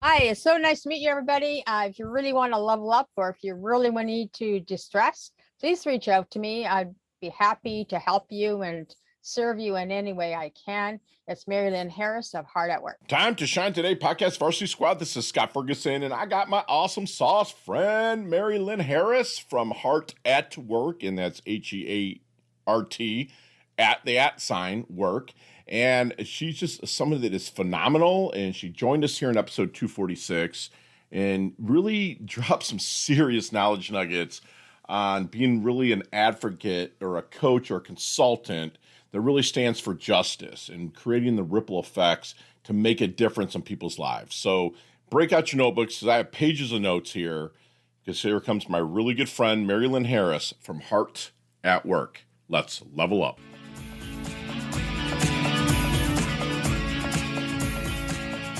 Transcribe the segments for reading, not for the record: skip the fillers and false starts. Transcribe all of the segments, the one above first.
Hi, it's so nice to meet you, everybody. If you really want to level up or if you really want need to distress, please reach out to me. I'd be happy to help you and serve you in any way I can. It's Mari-Lyn Harris of Hard at Work. Time to Shine Today podcast Varsity Squad. This is Scott Ferguson, and I got my awesome sauce friend, Mari-Lyn Harris from Heart at Work, and that's Heart at the @ work. And she's just somebody that is phenomenal. And she joined us here in episode 246 and really dropped some serious knowledge nuggets on being really an advocate or a coach or a consultant that really stands for justice and creating the ripple effects to make a difference in people's lives. So break out your notebooks because I have pages of notes here, because here comes my really good friend, Mari-Lyn Harris from Heart at Work. Let's level up.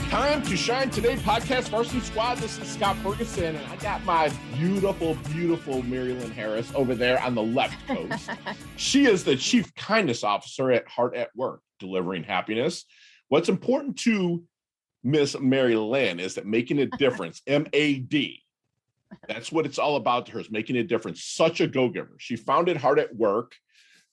Time to Shine Today podcast Varsity Squad. This is Scott Ferguson, and I got my beautiful, beautiful Mari-Lyn Harris over there on the left coast. She is the Chief Kindness Officer at Heart at Work, delivering happiness. What's important to Miss Mari-Lyn is that making a difference, M.A.D. That's what it's all about to her, is making a difference. Such a go-giver. She founded Heart at Work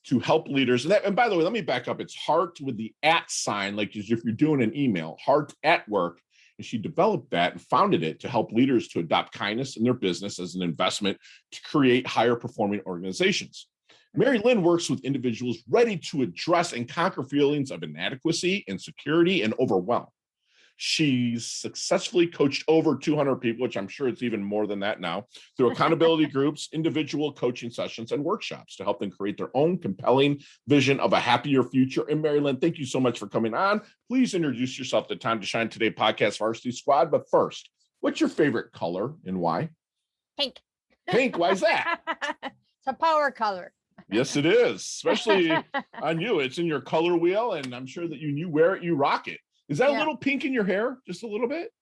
to help leaders. And by the way, let me back up. It's heart with the @ sign, like as if you're doing an email, Heart at Work. And she developed that and founded it to help leaders to adopt kindness in their business as an investment to create higher performing organizations. Mari-Lyn works with individuals ready to address and conquer feelings of inadequacy, insecurity, and overwhelm. She's successfully coached over 200 people, which I'm sure it's even more than that now, through accountability groups, individual coaching sessions, and workshops to help them create their own compelling vision of a happier future. And Mari-Lyn, thank you so much for coming on. Please introduce yourself to Time to Shine Today podcast Varsity Squad. But first, what's your favorite color and why? Pink. Pink, why is that? It's a power color. Yes, it is, especially on you. It's in your color wheel, and I'm sure that you wear it, you rock it. Is that a little pink in your hair? Just a little bit?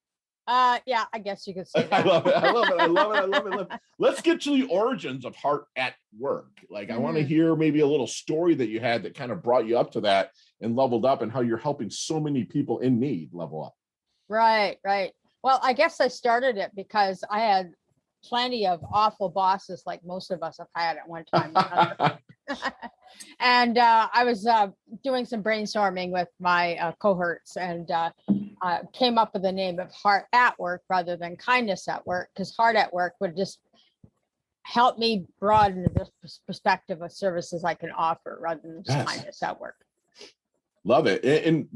Yeah, I guess you could say that. I love it. Let's get to the origins of Heart at Work. I want to hear maybe a little story that you had that kind of brought you up to that and leveled up, and how you're helping so many people in need level up. Right. Well, I guess I started it because I had plenty of awful bosses, like most of us have had at one time. And I was doing some brainstorming with my cohorts and came up with the name of Heart at Work rather than Kindness at Work, because Heart at Work would just help me broaden the perspective of services I can offer rather than just Kindness at Work. Love it. And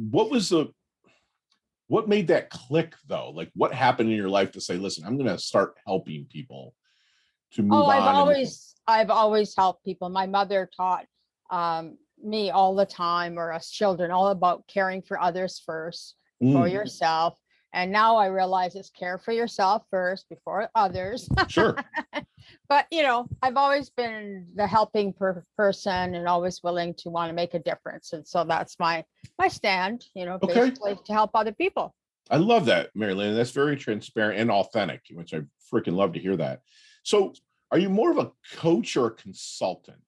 what made that click though? What happened in your life to say, listen, I'm going to start helping people to move on? I've always helped people. My mother taught me all the time, or us children, all about caring for others first, for yourself. And now I realize it's care for yourself first before others. Sure. But, I've always been the helping person and always willing to want to make a difference. And so that's my stand, basically to help other people. I love that, Mari-Lyn. That's very transparent and authentic, which I freaking love to hear that. So are you more of a coach or a consultant?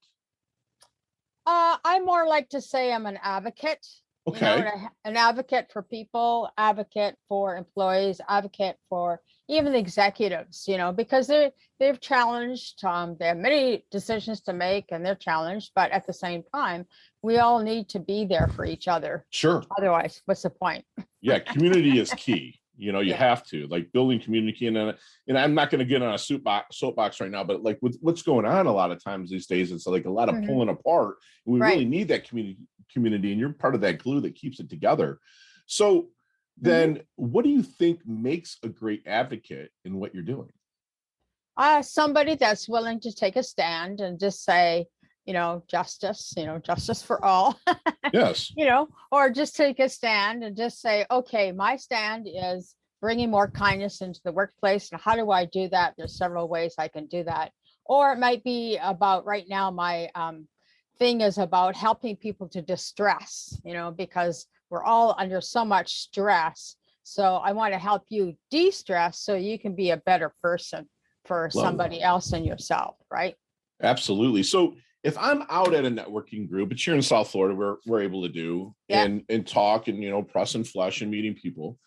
I more like to say I'm an advocate. Okay. An advocate for people, advocate for employees, advocate for even the executives, because they've challenged, they have many decisions to make and they're challenged, but at the same time, we all need to be there for each other. Sure. Otherwise, what's the point? Yeah, community is key. You have to building community, and I'm not going to get on a soapbox right now, but with what's going on a lot of times these days, it's a lot of pulling apart. And we really need that community, and you're part of that glue that keeps it together. So then what do you think makes a great advocate in what you're doing? Somebody that's willing to take a stand and just say, justice for all. Yes. Or just take a stand and just say, okay, my stand is bringing more kindness into the workplace. And how do I do that? There's several ways I can do that. Or it might be about right now, my thing is about helping people to distress, because we're all under so much stress. So I want to help you de-stress so you can be a better person for somebody else and yourself, right? Absolutely. So if I'm out at a networking group, it's here in South Florida, we're able to do and talk and, press and flesh and meeting people.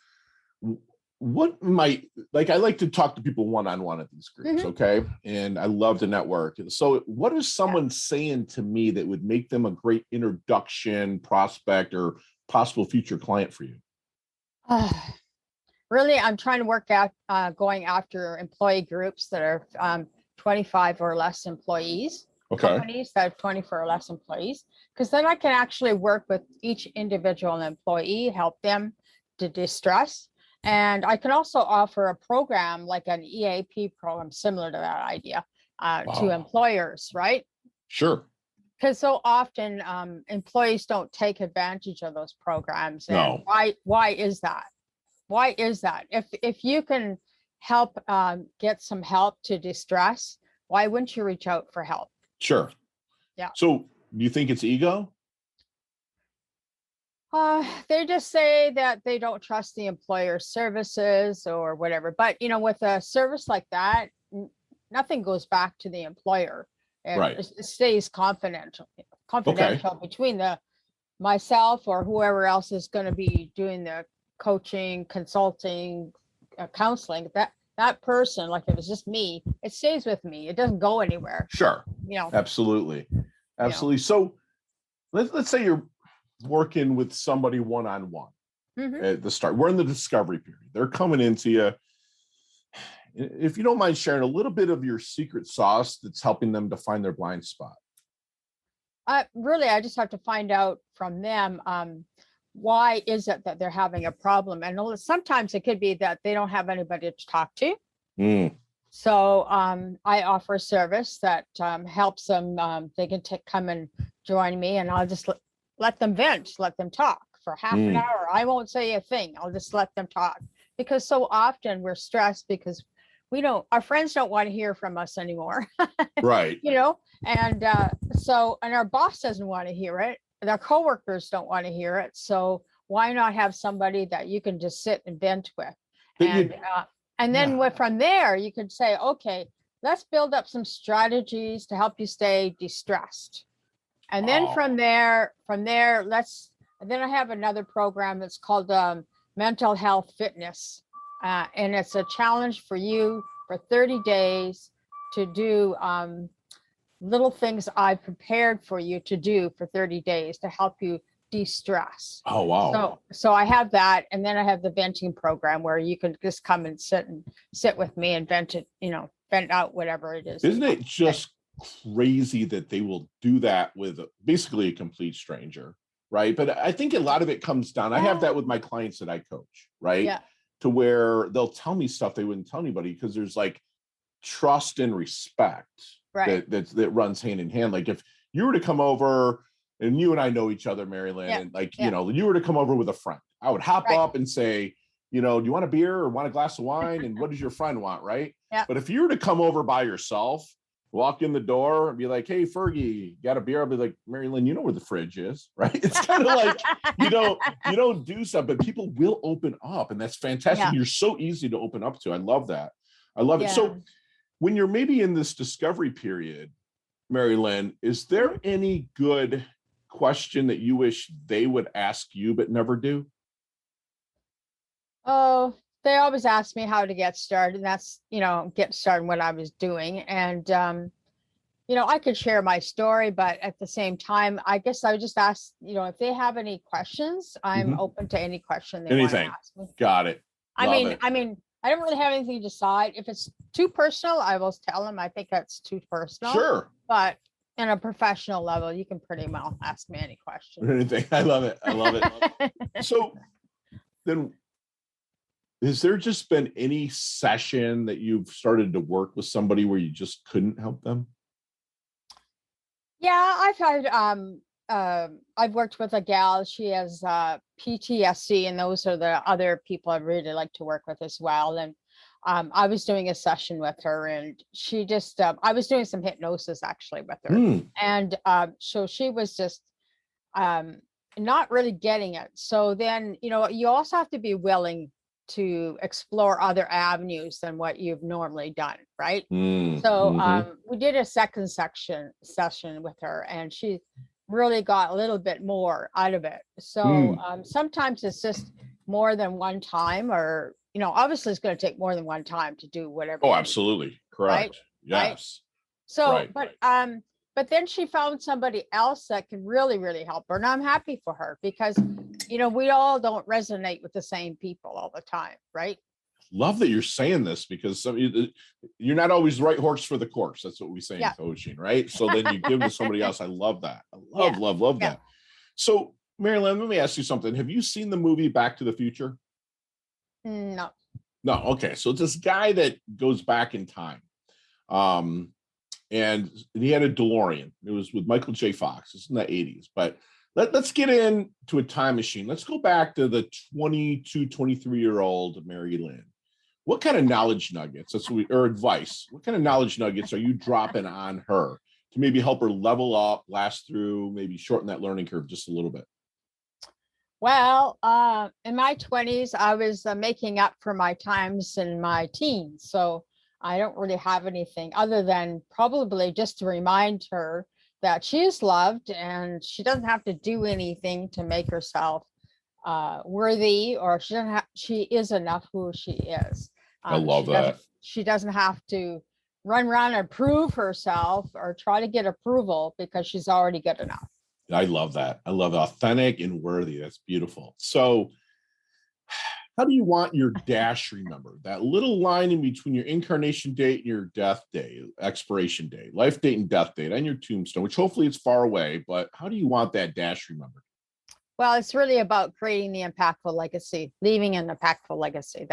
what might, like, I like to talk to people one-on-one at these groups, okay? And I love to network. So what is someone saying to me that would make them a great introduction prospect or possible future client for you? Really, I'm trying to work out going after employee groups that are 25 or less employees, companies that have 24 or less employees, because then I can actually work with each individual employee, help them to distress. And I can also offer a program like an EAP program, similar to that idea, to employers, right? Sure. Because so often employees don't take advantage of those programs. And why is that? Why is that? If you can help get some help to distress, why wouldn't you reach out for help? Sure. Yeah. So do you think it's ego? They just say that they don't trust the employer's services or whatever. But, with a service like that, nothing goes back to the employer. It stays confidential between myself or whoever else is going to be doing the coaching, consulting, counseling. That person, like if it's just me, it stays with me. It doesn't go anywhere. Sure. Absolutely. So let's say you're working with somebody one-on-one at the start. We're in the discovery period. They're coming into you. If you don't mind sharing a little bit of your secret sauce that's helping them to find their blind spot. Really, I just have to find out from them why is it that they're having a problem. And sometimes it could be that they don't have anybody to talk to. So I offer a service that helps them. They can come and join me, and I'll just let them vent, let them talk for half an hour. I won't say a thing. I'll just let them talk, because so often we're stressed because our friends don't want to hear from us anymore. Right. And and our boss doesn't want to hear it. And our coworkers don't want to hear it. So why not have somebody that you can just sit and vent with? And then from there, you could say, okay, let's build up some strategies to help you stay de-stressed. And then from there, and then I have another program that's called Mental Health Fitness. And it's a challenge for you for 30 days to do little things I prepared for you to do for 30 days to help you de-stress. Oh, wow. So I have that. And then I have the venting program where you can just come and sit with me and vent out whatever it is. Isn't it just crazy that they will do that with basically a complete stranger, right? But I think a lot of it comes down. I have that with my clients that I coach, right? Yeah. To where they'll tell me stuff they wouldn't tell anybody, because there's like trust and respect that runs hand in hand. Like if you were to come over, and you and I know each other, Mari-Lyn, and you were to come over with a friend, I would hop up and say, do you want a beer or want a glass of wine? And what does your friend want? Right. Yeah. But if you were to come over by yourself, walk in the door and be like, hey, Fergie, got a beer? I'll be like, Mari-Lyn, you know where the fridge is, right? It's kind of like, you don't do something, but people will open up, and that's fantastic. Yeah. You're so easy to open up to. I love that. I love it. So when you're maybe in this discovery period, Mari-Lyn, is there any good question that you wish they would ask you but never do? Oh, they always ask me how to get started. And that's, get started what I was doing. And, I could share my story, but at the same time, I guess I would just ask, if they have any questions, I'm open to any question they want to ask me. Got it. I mean, I don't really have anything to decide. If it's too personal, I will tell them I think that's too personal. Sure. But in a professional level, you can pretty well ask me any question. Anything. I love it. So then, has there just been any session that you've started to work with somebody where you just couldn't help them? Yeah, I've had I've worked with a gal. She has PTSD, and those are the other people I'd really like to work with as well. And I was doing a session with her, and she just I was doing some hypnosis actually with her, and so she was just not really getting it. So then you also have to be willing to explore other avenues than what you've normally done, right? So we did a second session with her, and she really got a little bit more out of it. So sometimes it's just more than one time, or obviously it's going to take more than one time to do whatever. Oh, absolutely. Correct. Right? Yes. So, Right. but then she found somebody else that could really, really help her. And I'm happy for her because, we all don't resonate with the same people all the time. Right. Love that you're saying this, because you're not always the right horse for the course. That's what we say in coaching, right? So then you give to somebody else. I love that. I love that. So, Mari-Lyn, let me ask you something. Have you seen the movie Back to the Future? No. No. Okay. So it's this guy that goes back in time. And he had a DeLorean. It was with Michael J. Fox. It's in the 80s. But let's get into a time machine. Let's go back to the 22, 23-year-old Mari-Lyn. What kind of knowledge nuggets, or advice, what kind of knowledge nuggets are you dropping on her to maybe help her level up, last through, maybe shorten that learning curve just a little bit? Well, in my 20s, I was making up for my times in my teens. So I don't really have anything other than probably just to remind her that she is loved and she doesn't have to do anything to make herself worthy, or she is enough who she is. I love that. She doesn't have to run around and prove herself or try to get approval because she's already good enough. I love that. I love authentic and worthy. That's beautiful. So how do you want your dash remembered? That little line in between your incarnation date and your death day, expiration date, life date and death date on your tombstone, which hopefully it's far away, but how do you want that dash remembered? Well, it's really about creating the impactful legacy, leaving an impactful legacy.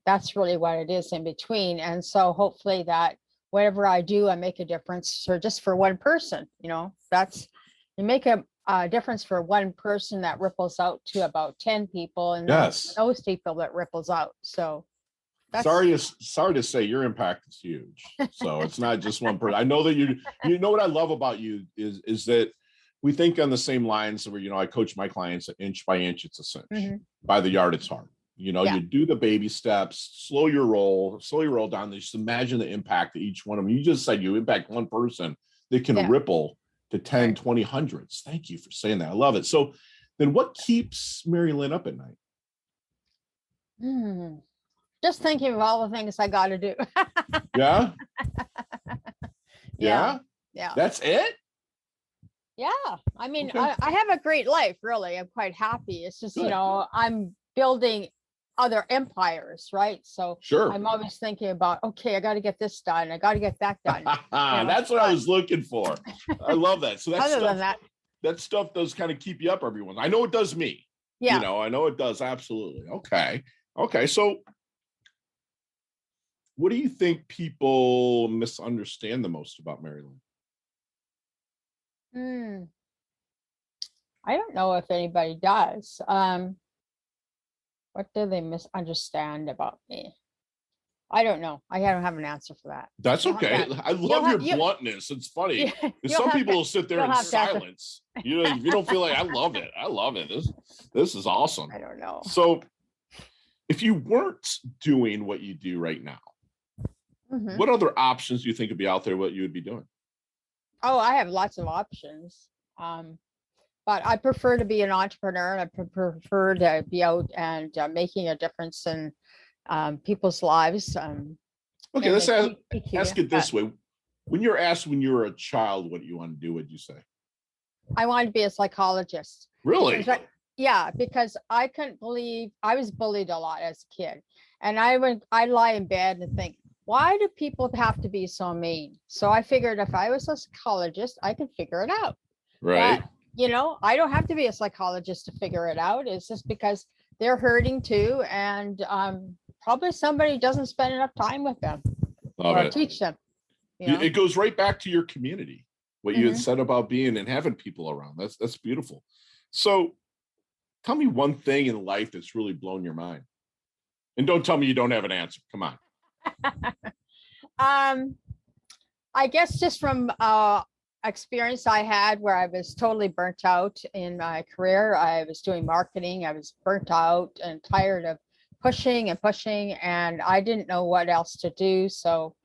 That's really what it is in between. And so hopefully that whatever I do, I make a difference for one person. You make a difference for one person that ripples out to about 10 people, and those people that ripples out. So sorry to say your impact is huge. So it's not just one person. I know that you know what I love about you is that we think on the same lines where, I coach my clients inch by inch, it's a cinch. By the yard, it's hard. You do the baby steps, slow your roll down. Just imagine the impact that each one of them. You just said you impact one person that can ripple to 10, 20, hundreds. Thank you for saying that. I love it. So then what keeps Mari-Lyn up at night? Just thinking of all the things I got to do. Yeah. Yeah. That's it? Yeah. I mean, okay. I have a great life, really. I'm quite happy. It's just, I'm building other empires, right? So sure. I'm always thinking about, okay, I got to get this done. I got to get that done. That's what I was looking for. I love that. So that stuff does kind of keep you up every once. I know it does me. Yeah. I know it does. Absolutely. Okay. So what do you think people misunderstand the most about Mari-Lyn? I don't know if anybody does. What do they misunderstand about me? I don't know. I don't have an answer for that. That's okay. I love your bluntness. It's funny. Some people will sit there in silence. If you don't feel like, I love it. I love it. This is awesome. I don't know. So if you weren't doing what you do right now, what other options do you think would be out there, what you would be doing? Oh, I have lots of options. But I prefer to be an entrepreneur, and I prefer to be out and making a difference in people's lives. Okay, let's ask it this way. When you're asked when you were a child what you want to do, what did you say? I wanted to be a psychologist. Really? Because I couldn't believe, I was bullied a lot as a kid. And I'd lie in bed and think, why do people have to be so mean? So I figured if I was a psychologist, I could figure it out. Right. But, I don't have to be a psychologist to figure it out. It's just because they're hurting too. And probably somebody doesn't spend enough time with them or teach them. It goes right back to your community, what you had said about being and having people around. That's beautiful. So tell me one thing in life that's really blown your mind. And don't tell me you don't have an answer. Come on. I guess just from experience I had where I was totally burnt out in my career. I was doing marketing. I was burnt out and tired of pushing, and I didn't know what else to do. So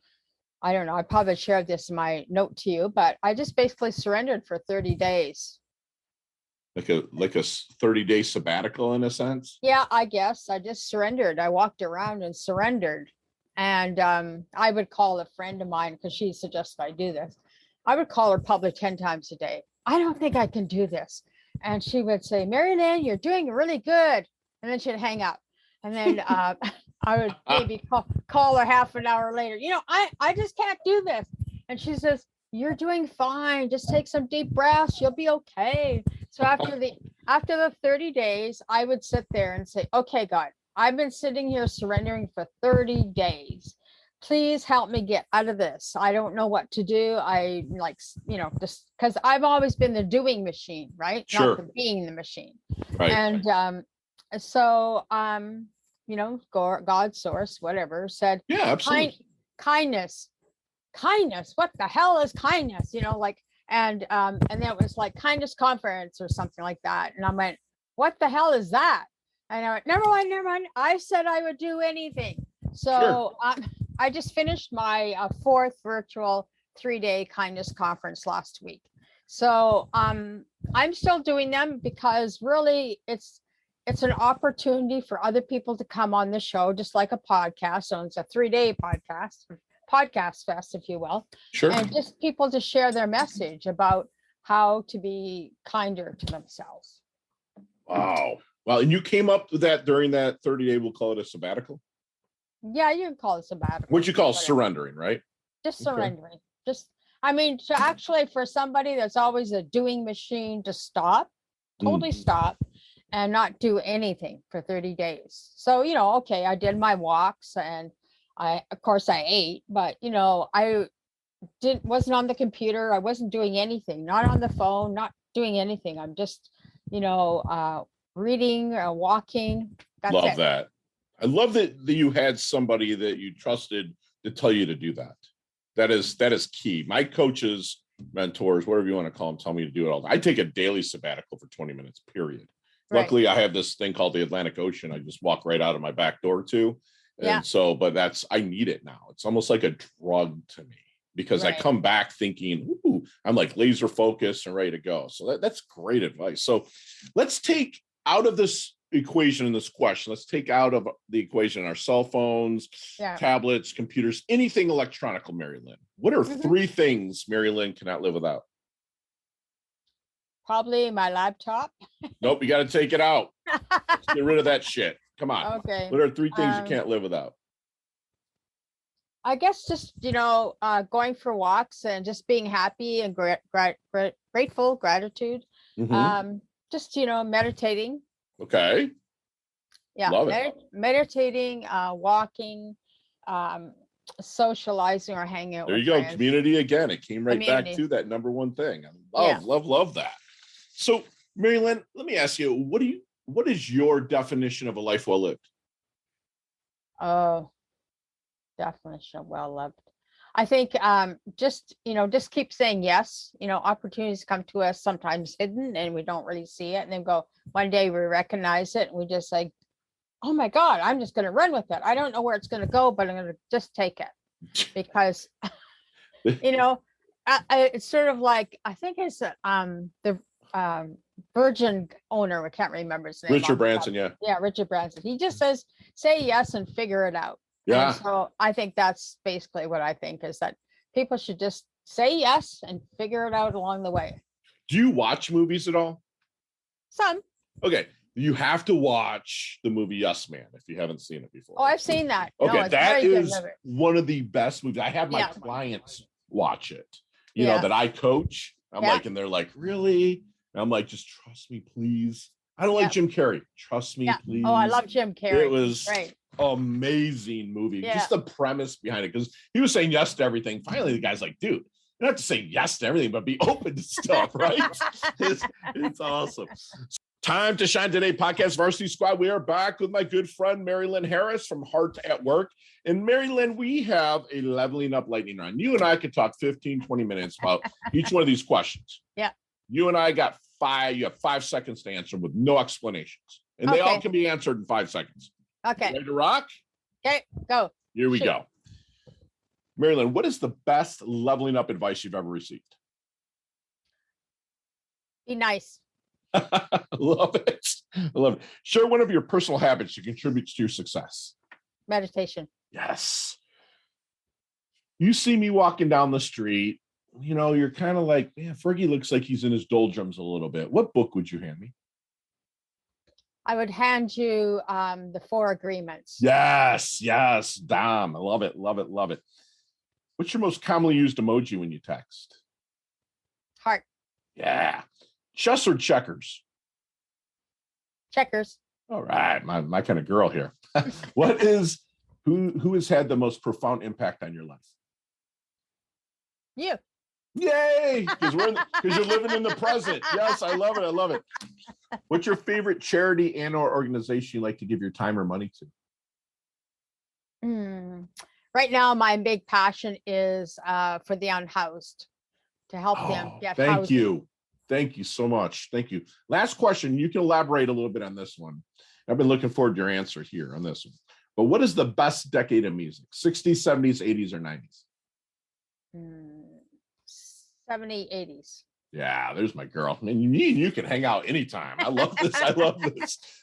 I don't know. I probably shared this in my note to you, but I just basically surrendered for 30 days. like a 30-day sabbatical in a sense. Yeah, I guess I just surrendered. I walked around and surrendered. And I would call a friend of mine because she suggested I do this. I would call her probably 10 times a day. I don't think I can do this. And she would say, Mari-Lyn, you're doing really good. And then she'd hang up. And then I would maybe call her half an hour later. I just can't do this. And she says, you're doing fine. Just take some deep breaths. You'll be okay. So after the 30 days, I would sit there and say, okay, God, I've been sitting here surrendering for 30 days. Please help me get out of this. I don't know what to do. I just because I've always been the doing machine, right? Sure. Not the being the machine. Right. And so God source, whatever, said, yeah, absolutely. Kindness. What the hell is kindness? And then it was like kindness conference or something like that. And I went, what the hell is that? And I went, never mind. I said I would do anything. So sure. I just finished my fourth virtual 3-day kindness conference last week. So I'm still doing them because really it's an opportunity for other people to come on the show, just like a podcast. So it's a 3-day podcast fest, if you will. Sure. And just people to share their message about how to be kinder to themselves. Wow. Well, and you came up with that during that 30-day, we'll call it a sabbatical? Yeah, you can call it sabbatical. What you call surrendering, right? Just surrendering. Actually, for somebody that's always a doing machine, to totally stop and not do anything for 30 days. So, okay, I did my walks and I ate, but, I wasn't on the computer. I wasn't doing anything, not on the phone, not doing anything. I'm just, reading, walking. That's love it. That. I love that you had somebody that you trusted to tell you to do that. That is key. My coaches, mentors, whatever you want to call them, tell me to do it all. I take a daily sabbatical for 20 minutes, period. Right. Luckily, I have this thing called the Atlantic Ocean. I just walk right out of my back door too. And so, but I need it now. It's almost like a drug to me because I come back thinking, ooh, I'm like laser focused and ready to go. So that's great advice. So let's take out of this equation in this question, let's take out of the equation our cell phones, tablets, computers, anything electronic, Mari-Lyn. What are 3 things Mari-Lyn cannot live without? Probably my laptop. Nope, you got to take it out. Let's get rid of that shit. Come on. Okay. What are 3 things you can't live without? I guess just, going for walks and just being happy and grateful, gratitude. Mm-hmm. Just, meditating. Okay. Yeah. Love it. Meditating, walking, socializing or hanging out. There you go. Friends. Community again. It came right back to that number one thing. I love that. So Mari-Lyn, let me ask you, what is your definition of a life well lived? Oh, definition of well lived. I think just keep saying yes. Opportunities come to us sometimes hidden and we don't really see it. And then one day we recognize it and we just like, oh my God, I'm just going to run with it. I don't know where it's going to go, but I'm going to just take it because, it's sort of like, I think it's the Virgin owner. I can't remember his name. Richard Branson. Yeah. Yeah. Richard Branson. He just says, say yes and figure it out. Yeah. And so I think that's basically what I think is that people should just say yes and figure it out along the way. Do you watch movies at all? Some. Okay. You have to watch the movie Yes Man if you haven't seen it before. Oh, I've seen that. Okay. That is one of the best movies. I have my clients watch it, that I coach. I'm like, and they're like, really? And I'm like, just trust me, please. I don't like Jim Carrey. Trust me, please. Oh, I love Jim Carrey. It was great. Amazing movie. Just the premise behind it, because he was saying yes to everything. Finally, the guy's like, dude, you don't have to say yes to everything, but be open to stuff, right? It's awesome. Time to Shine Today podcast Varsity Squad. We are back with my good friend Mari-Lyn Harris from Heart at Work. And Mari-Lyn, we have a leveling up lightning round. You and I could talk 15, 20 minutes about each one of these questions. Yeah. You and I got 5. You have 5 seconds to answer with no explanations. And they all can be answered in 5 seconds. Okay. Ready to rock? Okay, go. Here we go. Mari-Lyn, what is the best leveling up advice you've ever received? Be nice. I love it. I love it. Share one of your personal habits that contributes to your success. Meditation. Yes. You see me walking down the street, you're kind of like, man, Fergie looks like he's in his doldrums a little bit. What book would you hand me? I would hand you the 4 Agreements. Yes. Dom. I love it. What's your most commonly used emoji when you text? Heart. Yeah. Chess or checkers? Checkers. All right. My kind of girl here. Who has had the most profound impact on your life? You. Yay! Because you're living in the present. Yes, I love it. What's your favorite charity and/or organization you like to give your time or money to? Right now, my big passion is for the unhoused, to help them get housing. Thank you so much. Thank you. Last question. You can elaborate a little bit on this one. I've been looking forward to your answer here on this one. But what is the best decade of music? 60s, 70s, 80s, or 90s? 70s, 80s. Yeah, there's my girl. Man, you can hang out anytime. I love this.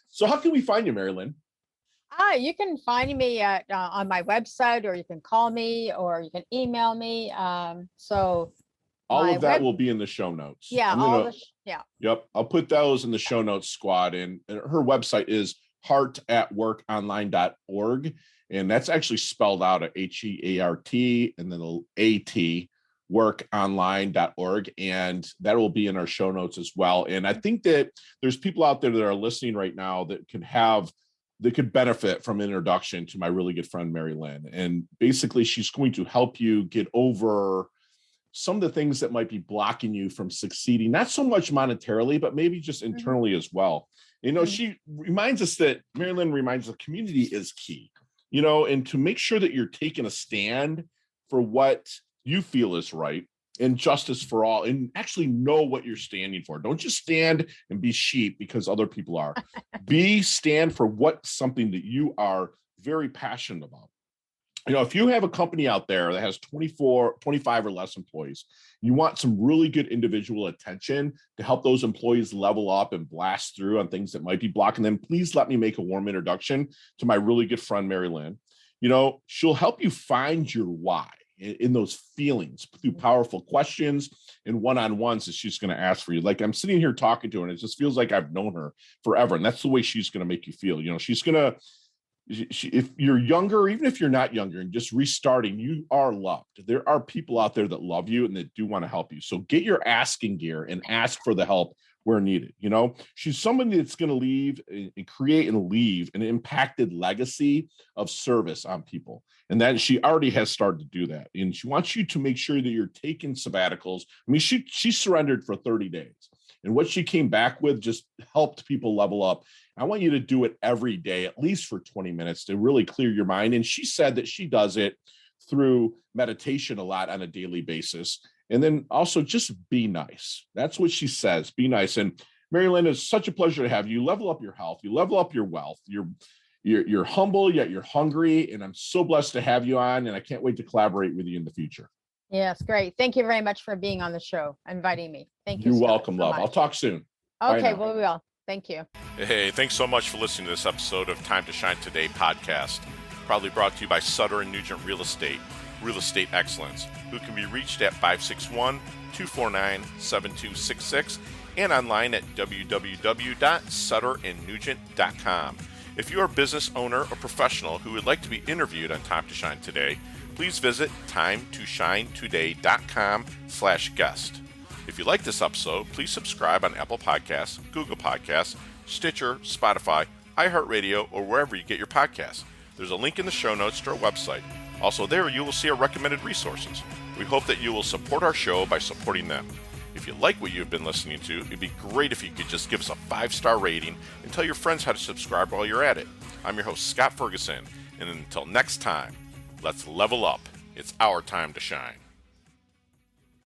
So how can we find you, Mari-Lyn? You can find me on my website, or you can call me, or you can email me. All of that will be in the show notes. Yeah, Yep, I'll put those in the show notes, squad. And her website is heartatworkonline.org. And that's actually spelled out at HEART and then the AT workonline.org. And that will be in our show notes as well. And I think that there's people out there that are listening right now that could benefit from an introduction to my really good friend, Mari-Lyn. And basically she's going to help you get over some of the things that might be blocking you from succeeding, not so much monetarily, but maybe just internally as well. She reminds us that Mari-Lyn reminds us community is key, and to make sure that you're taking a stand for what you feel is right and justice for all, and actually know what you're standing for. Don't just stand and be sheep because other people are. Stand for something that you are very passionate about. If you have a company out there that has 25 or less employees, you want some really good individual attention to help those employees level up and blast through on things that might be blocking them. Please let me make a warm introduction to my really good friend, Mari-Lyn. She'll help you find your why in those feelings through powerful questions and one-on-ones that she's going to ask for you. Like I'm sitting here talking to her and it just feels like I've known her forever. And that's the way she's going to make you feel. She's going to, if you're younger, or even if you're not younger and just restarting, you are loved. There are people out there that love you and that do want to help you. So get your asking gear and ask for the help where needed. She's somebody that's going to leave and create and leave an impacted legacy of service on people. And that she already has started to do that. And she wants you to make sure that you're taking sabbaticals. I mean, she surrendered for 30 days. And what she came back with just helped people level up. I want you to do it every day, at least for 20 minutes to really clear your mind. And she said that she does it through meditation a lot on a daily basis. And then also just be nice. That's what she says. Be nice. And Mari-Lyn, it's such a pleasure to have you. Level up your health. You level up your wealth. You're humble, yet you're hungry. And I'm so blessed to have you on. And I can't wait to collaborate with you in the future. Yes, great. Thank you very much for being on the show, inviting me. Thank you. You're welcome, love. I'll talk soon. Okay, well, we will. Thank you. Hey, thanks so much for listening to this episode of Time to Shine Today podcast. Proudly brought to you by Sutter & Nugent Real Estate Excellence, who can be reached at 561-249-7266 and online at www.sutterandnugent.com. If you are a business owner or professional who would like to be interviewed on Time to Shine Today, please visit timetoshinetoday.com/guest. If you like this episode, please subscribe on Apple Podcasts, Google Podcasts, Stitcher, Spotify, iHeartRadio, or wherever you get your podcasts. There's a link in the show notes to our website. Also there, you will see our recommended resources. We hope that you will support our show by supporting them. If you like what you've been listening to, it'd be great if you could just give us a 5-star rating and tell your friends how to subscribe while you're at it. I'm your host, Scott Ferguson, and until next time, let's level up. It's our time to shine.